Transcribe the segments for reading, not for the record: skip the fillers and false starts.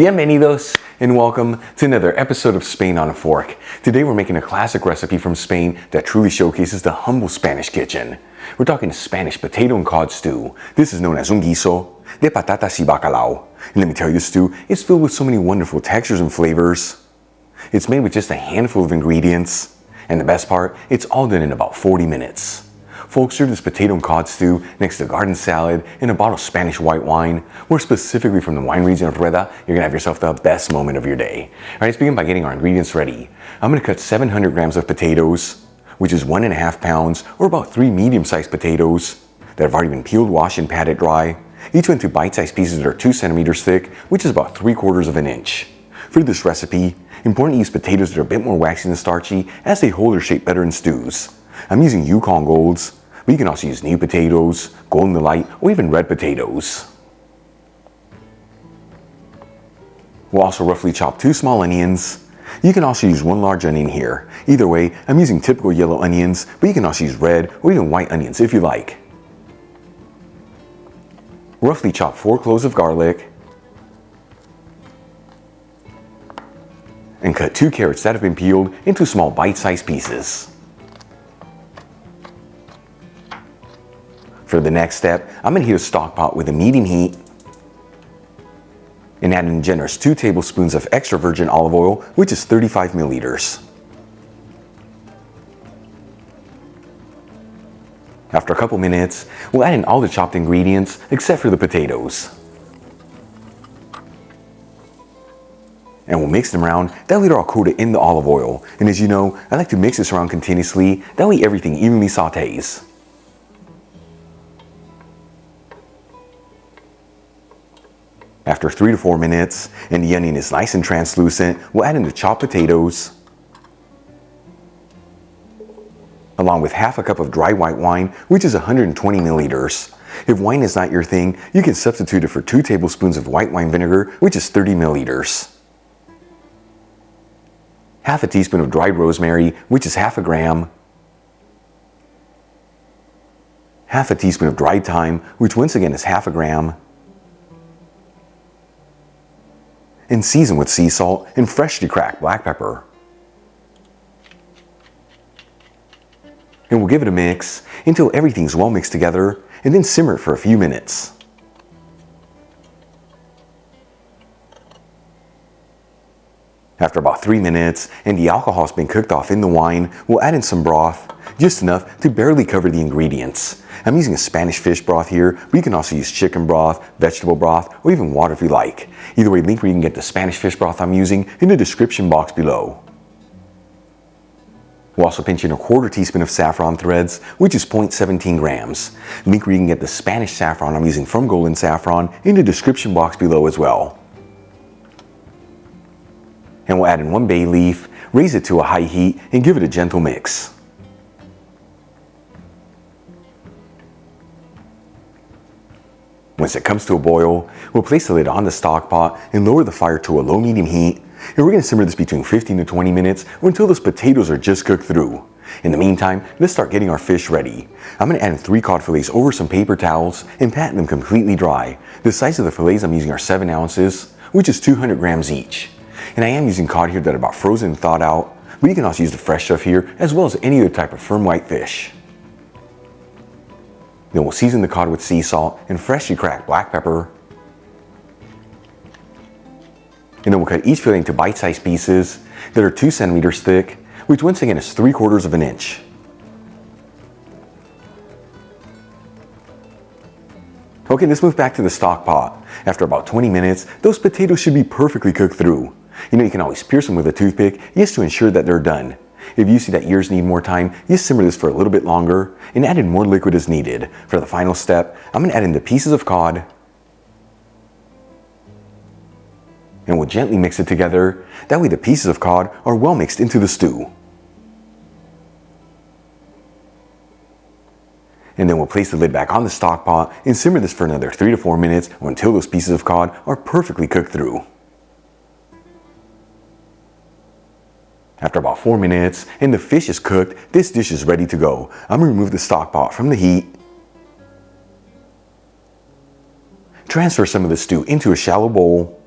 Bienvenidos and welcome to another episode of Spain on a Fork. Today we're making a classic recipe from Spain that truly showcases the humble Spanish kitchen. We're talking Spanish potato and cod stew. This is known as un guiso de patatas y bacalao. And let me tell you, this stew is filled with so many wonderful textures and flavors. It's made with just a handful of ingredients. And the best part, it's all done in about 40 minutes. Folks, serve this potato and cod stew next to garden salad and a bottle of Spanish white wine, more specifically from the wine region of Rueda. You're gonna have yourself the best moment of your day. All right, let's begin by getting our ingredients ready. I'm gonna cut 700 grams of potatoes, which is 1.5 pounds, or about 3 medium-sized potatoes that have already been peeled, washed, and patted dry. Each went into bite-sized pieces that are 2 centimeters thick, which is about 3/4 of an inch. For this recipe, important to use potatoes that are a bit more waxy than starchy, as they hold their shape better in stews. I'm using Yukon Golds, but you can also use new potatoes, Golden Delight, or even red potatoes. We'll also roughly chop 2 small onions. You can also use 1 large onion here. Either way, I'm using typical yellow onions, but you can also use red or even white onions if you like. Roughly chop 4 cloves of garlic. And cut 2 carrots that have been peeled into small bite-sized pieces. For the next step, I'm going to heat a stock pot with a medium heat and add in a generous 2 tablespoons of extra virgin olive oil, which is 35 milliliters. After a couple minutes, we'll add in all the chopped ingredients except for the potatoes. And we'll mix them around. That way they're all coated in the olive oil. And as you know, I like to mix this around continuously. That way everything evenly sautés. After 3 to 4 minutes, and the onion is nice and translucent, we'll add in the chopped potatoes, along with half a cup of dry white wine, which is 120 milliliters. If wine is not your thing, you can substitute it for 2 tablespoons of white wine vinegar, which is 30 milliliters. Half a teaspoon of dried rosemary, which is half a gram. Half a teaspoon of dried thyme, which once again is half a gram. And season with sea salt and freshly cracked black pepper. And we'll give it a mix until everything's well mixed together, and then simmer it for a few minutes. After about 3 minutes, and the alcohol has been cooked off in the wine, we'll add in some broth, just enough to barely cover the ingredients. I'm using a Spanish fish broth here, but you can also use chicken broth, vegetable broth, or even water if you like. Either way, link where you can get the Spanish fish broth I'm using in the description box below. We'll also pinch in a 1/4 teaspoon of saffron threads, which is 0.17 grams. Link where you can get the Spanish saffron I'm using from Golden Saffron in the description box below as well. And we'll add in 1 bay leaf, raise it to a high heat, and give it a gentle mix. Once it comes to a boil, we'll place the lid on the stock pot and lower the fire to a low-medium heat. And we're going to simmer this between 15 to 20 minutes or until those potatoes are just cooked through. In the meantime, let's start getting our fish ready. I'm going to add in 3 cod fillets over some paper towels and pat them completely dry. The size of the fillets I'm using are 7 ounces, which is 200 grams each. And I am using cod here that are about frozen and thawed out, but you can also use the fresh stuff here as well as any other type of firm white fish. Then we'll season the cod with sea salt and freshly cracked black pepper. And then we'll cut each fillet into bite-sized pieces that are 2 centimeters thick, which once again is 3/4 of an inch. Okay, let's move back to the stock pot. After about 20 minutes, those potatoes should be perfectly cooked through. You know, you can always pierce them with a toothpick just to ensure that they're done. If you see that yours need more time, just simmer this for a little bit longer and add in more liquid as needed. For the final step, I'm going to add in the pieces of cod. And we'll gently mix it together. That way the pieces of cod are well mixed into the stew. And then we'll place the lid back on the stock pot and simmer this for another 3 to 4 minutes or until those pieces of cod are perfectly cooked through. After about 4 minutes and the fish is cooked, this dish is ready to go. I'm going to remove the stock pot from the heat. Transfer some of the stew into a shallow bowl.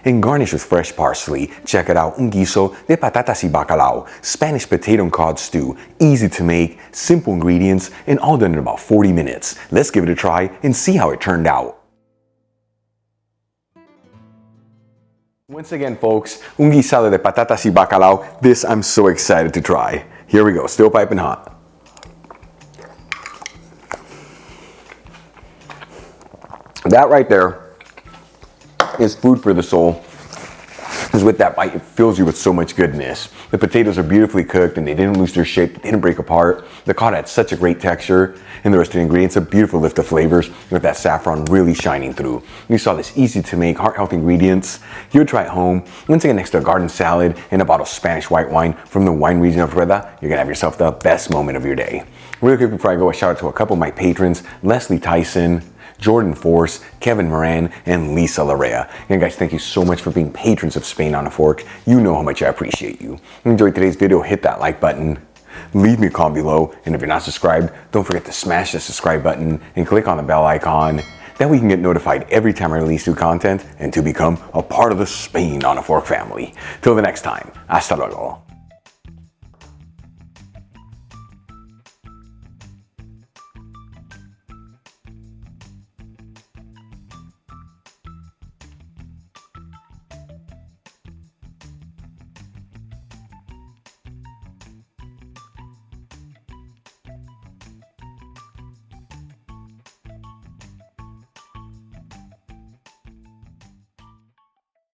and garnish with fresh parsley. Check it out, un guiso de patatas y bacalao, Spanish potato and cod stew. Easy to make, simple ingredients, and all done in about 40 minutes. Let's give it a try and see how it turned out. Once again, folks, un guisado de patatas y bacalao. This I'm so excited to try. Here we go, still piping hot. That right there is food for the soul. Because with that bite, it fills you with so much goodness. The potatoes are beautifully cooked and they didn't lose their shape, they didn't break apart. The cod had such a great texture, and the rest of the ingredients, a beautiful lift of flavors with that saffron really shining through. You saw this easy to make, heart-healthy ingredients. You would try it home. Once again, next to a garden salad and a bottle of Spanish white wine from the wine region of Rueda, you're gonna have yourself the best moment of your day. Really quick before I go, a shout out to a couple of my patrons, Leslie Tyson, Jordan Force, Kevin Moran, and Lisa Larea. And guys, thank you so much for being patrons of Spain on a Fork. You know how much I appreciate you. If you enjoyed today's video, hit that like button. Leave me a comment below. And if you're not subscribed, don't forget to smash the subscribe button and click on the bell icon. That way you can get notified every time I release new content and to become a part of the Spain on a Fork family. Till the next time, hasta luego.